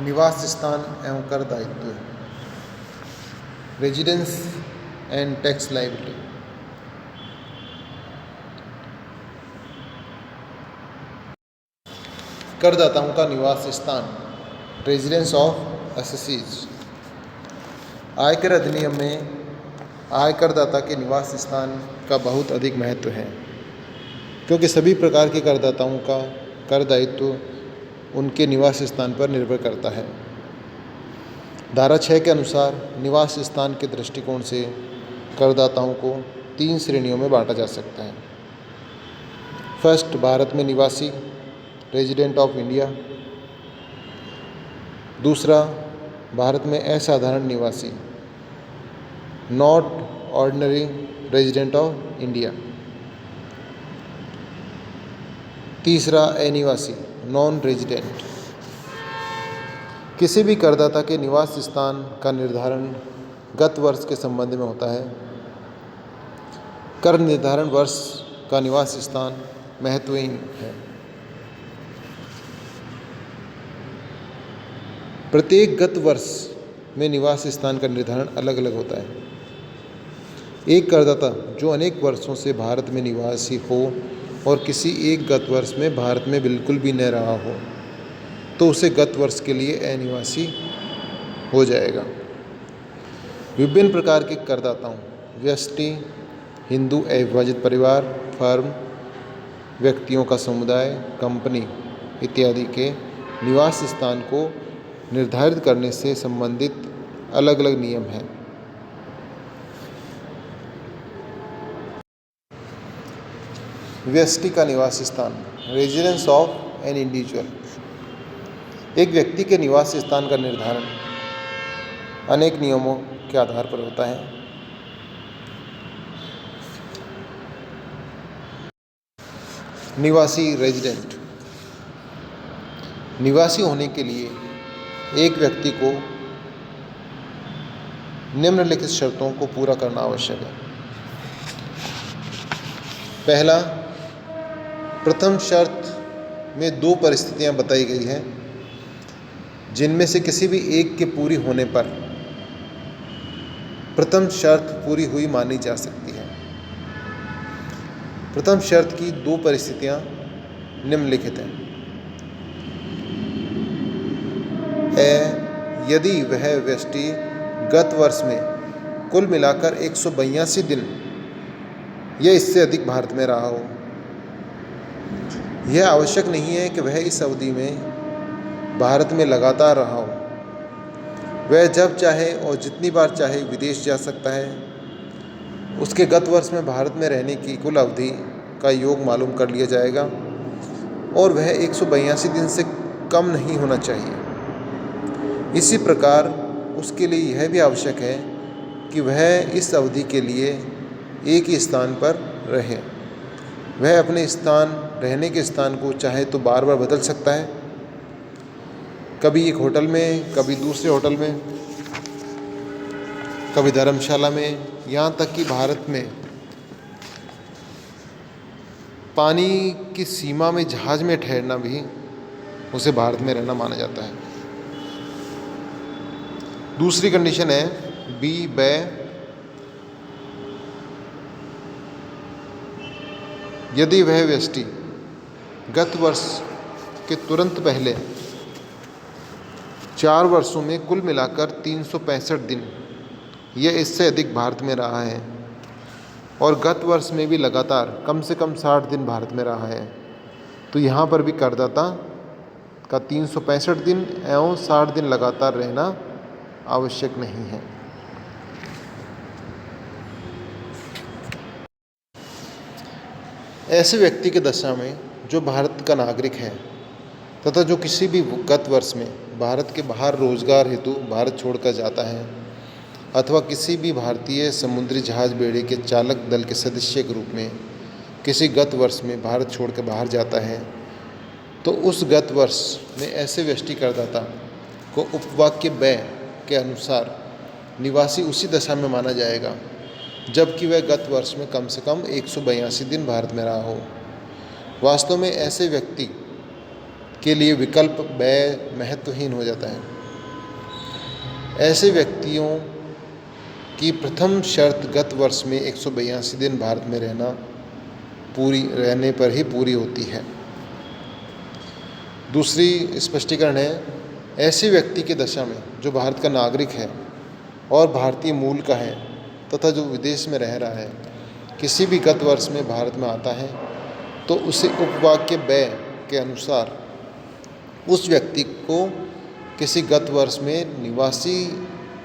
निवास स्थान एवं कर दायित्व, रेजिडेंस एंड टैक्स लायबिलिटी। करदाताओं का निवास स्थान, रेजिडेंस ऑफ असेसीज। आयकर अधिनियम में आयकरदाता के निवास स्थान का बहुत अधिक महत्व है, क्योंकि सभी प्रकार के करदाताओं का कर दायित्व उनके निवास स्थान पर निर्भर करता है। धारा 6 के अनुसार निवास स्थान के दृष्टिकोण से करदाताओं को 3 श्रेणियों में बांटा जा सकता है। फर्स्ट, भारत में निवासी, रेजिडेंट ऑफ इंडिया। दूसरा, भारत में असाधारण निवासी, not ordinary resident of India. तीसरा, अनिवासी, नॉन रेजिडेंट। किसी भी करदाता के निवास स्थान का निर्धारण गत वर्ष के संबंध में होता है। कर निर्धारण वर्ष का निवास स्थान महत्वहीन है। प्रत्येक गत वर्ष में निवास स्थान का निर्धारण अलग अलग होता है। एक करदाता जो अनेक वर्षों से भारत में निवासी हो और किसी एक गत वर्ष में भारत में बिल्कुल भी न रहा हो, तो उसे गत वर्ष के लिए अनिवासी हो जाएगा। विभिन्न प्रकार के करदाताओं, व्यष्टि, हिंदू अविभाजित परिवार, फर्म, व्यक्तियों का समुदाय, कंपनी इत्यादि के निवास स्थान को निर्धारित करने से संबंधित अलग अलग नियम हैं। व्यष्टि का निवास स्थान, रेजिडेंस ऑफ एन इंडिविजुअल। एक व्यक्ति के निवास स्थान का निर्धारण अनेक नियमों के आधार पर होता है। निवासी, रेजिडेंट। निवासी होने के लिए एक व्यक्ति को निम्नलिखित शर्तों को पूरा करना आवश्यक है। पहला, प्रथम शर्त में 2 परिस्थितियां बताई गई हैं, जिनमें से किसी भी एक के पूरी होने पर प्रथम शर्त पूरी हुई मानी जा सकती है। प्रथम शर्त की 2 परिस्थितियां निम्नलिखित हैं। यदि वह व्यष्टि गत वर्ष में कुल मिलाकर 182 दिन या इससे अधिक भारत में रहा हो। यह आवश्यक नहीं है कि वह इस अवधि में भारत में लगातार रहा हो। वह जब चाहे और जितनी बार चाहे विदेश जा सकता है। उसके गत वर्ष में भारत में रहने की कुल अवधि का योग मालूम कर लिया जाएगा और वह 182 दिन से कम नहीं होना चाहिए। इसी प्रकार उसके लिए यह भी आवश्यक है कि वह इस अवधि के लिए एक ही स्थान पर रहे। वह अपने रहने के स्थान को चाहे तो बार बार बदल सकता है, कभी एक होटल में, कभी दूसरे होटल में, कभी धर्मशाला में, यहाँ तक कि भारत में पानी की सीमा में जहाज में ठहरना भी उसे भारत में रहना माना जाता है। दूसरी कंडीशन है B यदि वह व्यष्टि गत वर्ष के तुरंत पहले 4 वर्षों में कुल मिलाकर 365 दिन या इससे अधिक भारत में रहा है और गत वर्ष में भी लगातार कम से कम 60 दिन भारत में रहा है, तो यहाँ पर भी करदाता का 365 दिन एवं 60 दिन लगातार रहना आवश्यक नहीं है। ऐसे व्यक्ति के दशा में जो भारत का नागरिक है तथा जो किसी भी गत वर्ष में भारत के बाहर रोजगार हेतु भारत छोड़कर जाता है अथवा किसी भी भारतीय समुद्री जहाज बेड़े के चालक दल के सदस्य के रूप में किसी गत वर्ष में भारत छोड़कर बाहर जाता है, तो उस गत वर्ष में ऐसे व्यष्टि करदाता को उपवाक्य ब के अनुसार निवासी उसी दशा में माना जाएगा जबकि वह गत वर्ष में कम से कम 182 दिन भारत में रहा हो। वास्तव में ऐसे व्यक्ति के लिए विकल्प व्यय महत्वहीन हो जाता है। ऐसे व्यक्तियों की प्रथम शर्त गत वर्ष में 182 दिन भारत में रहने पर ही पूरी होती है। दूसरी स्पष्टीकरण है, ऐसे व्यक्ति की दशा में जो भारत का नागरिक है और भारतीय मूल का है तथा जो विदेश में रह रहा है, किसी भी गत वर्ष में भारत में आता है तो उसे उपवाक्य व्यय के अनुसार उस व्यक्ति को किसी गत वर्ष में निवासी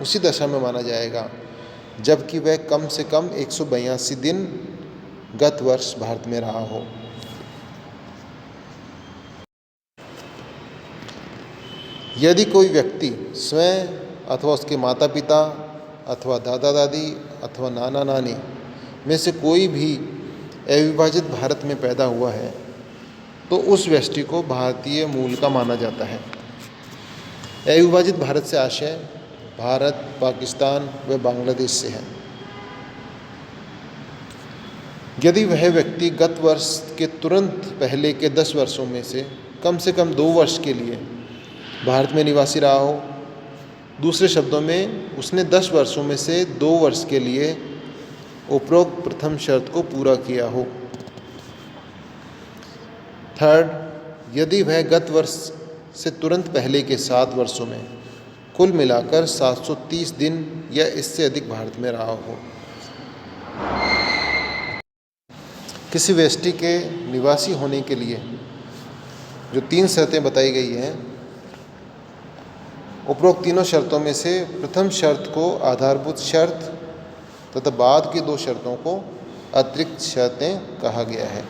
उसी दशा में माना जाएगा जबकि वह कम से कम 182 दिन गत वर्ष भारत में रहा हो। यदि कोई व्यक्ति स्वयं अथवा उसके माता पिता अथवा दादा दादी अथवा नाना नानी में से कोई भी अविभाजित भारत में पैदा हुआ है तो उस व्यक्ति को भारतीय मूल का माना जाता है। अविभाजित भारत से आशय भारत, पाकिस्तान व बांग्लादेश से है। यदि वह व्यक्ति गत वर्ष के तुरंत पहले के 10 वर्षों में से कम 2 वर्ष के लिए भारत में निवासी रहा हो, दूसरे शब्दों में उसने 10 वर्षों में से 2 वर्ष के लिए उपरोक्त प्रथम शर्त को पूरा किया हो। थर्ड, यदि वह गत वर्ष से तुरंत पहले के 7 वर्षों में कुल मिलाकर 730 दिन या इससे अधिक भारत में रहा हो। किसी व्यक्ति के निवासी होने के लिए जो 3 शर्तें बताई गई हैं, उपरोक्त तीनों शर्तों में से प्रथम शर्त को आधारभूत शर्त तथा बाद की 2 शर्तों को अतिरिक्त शर्तें कहा गया है।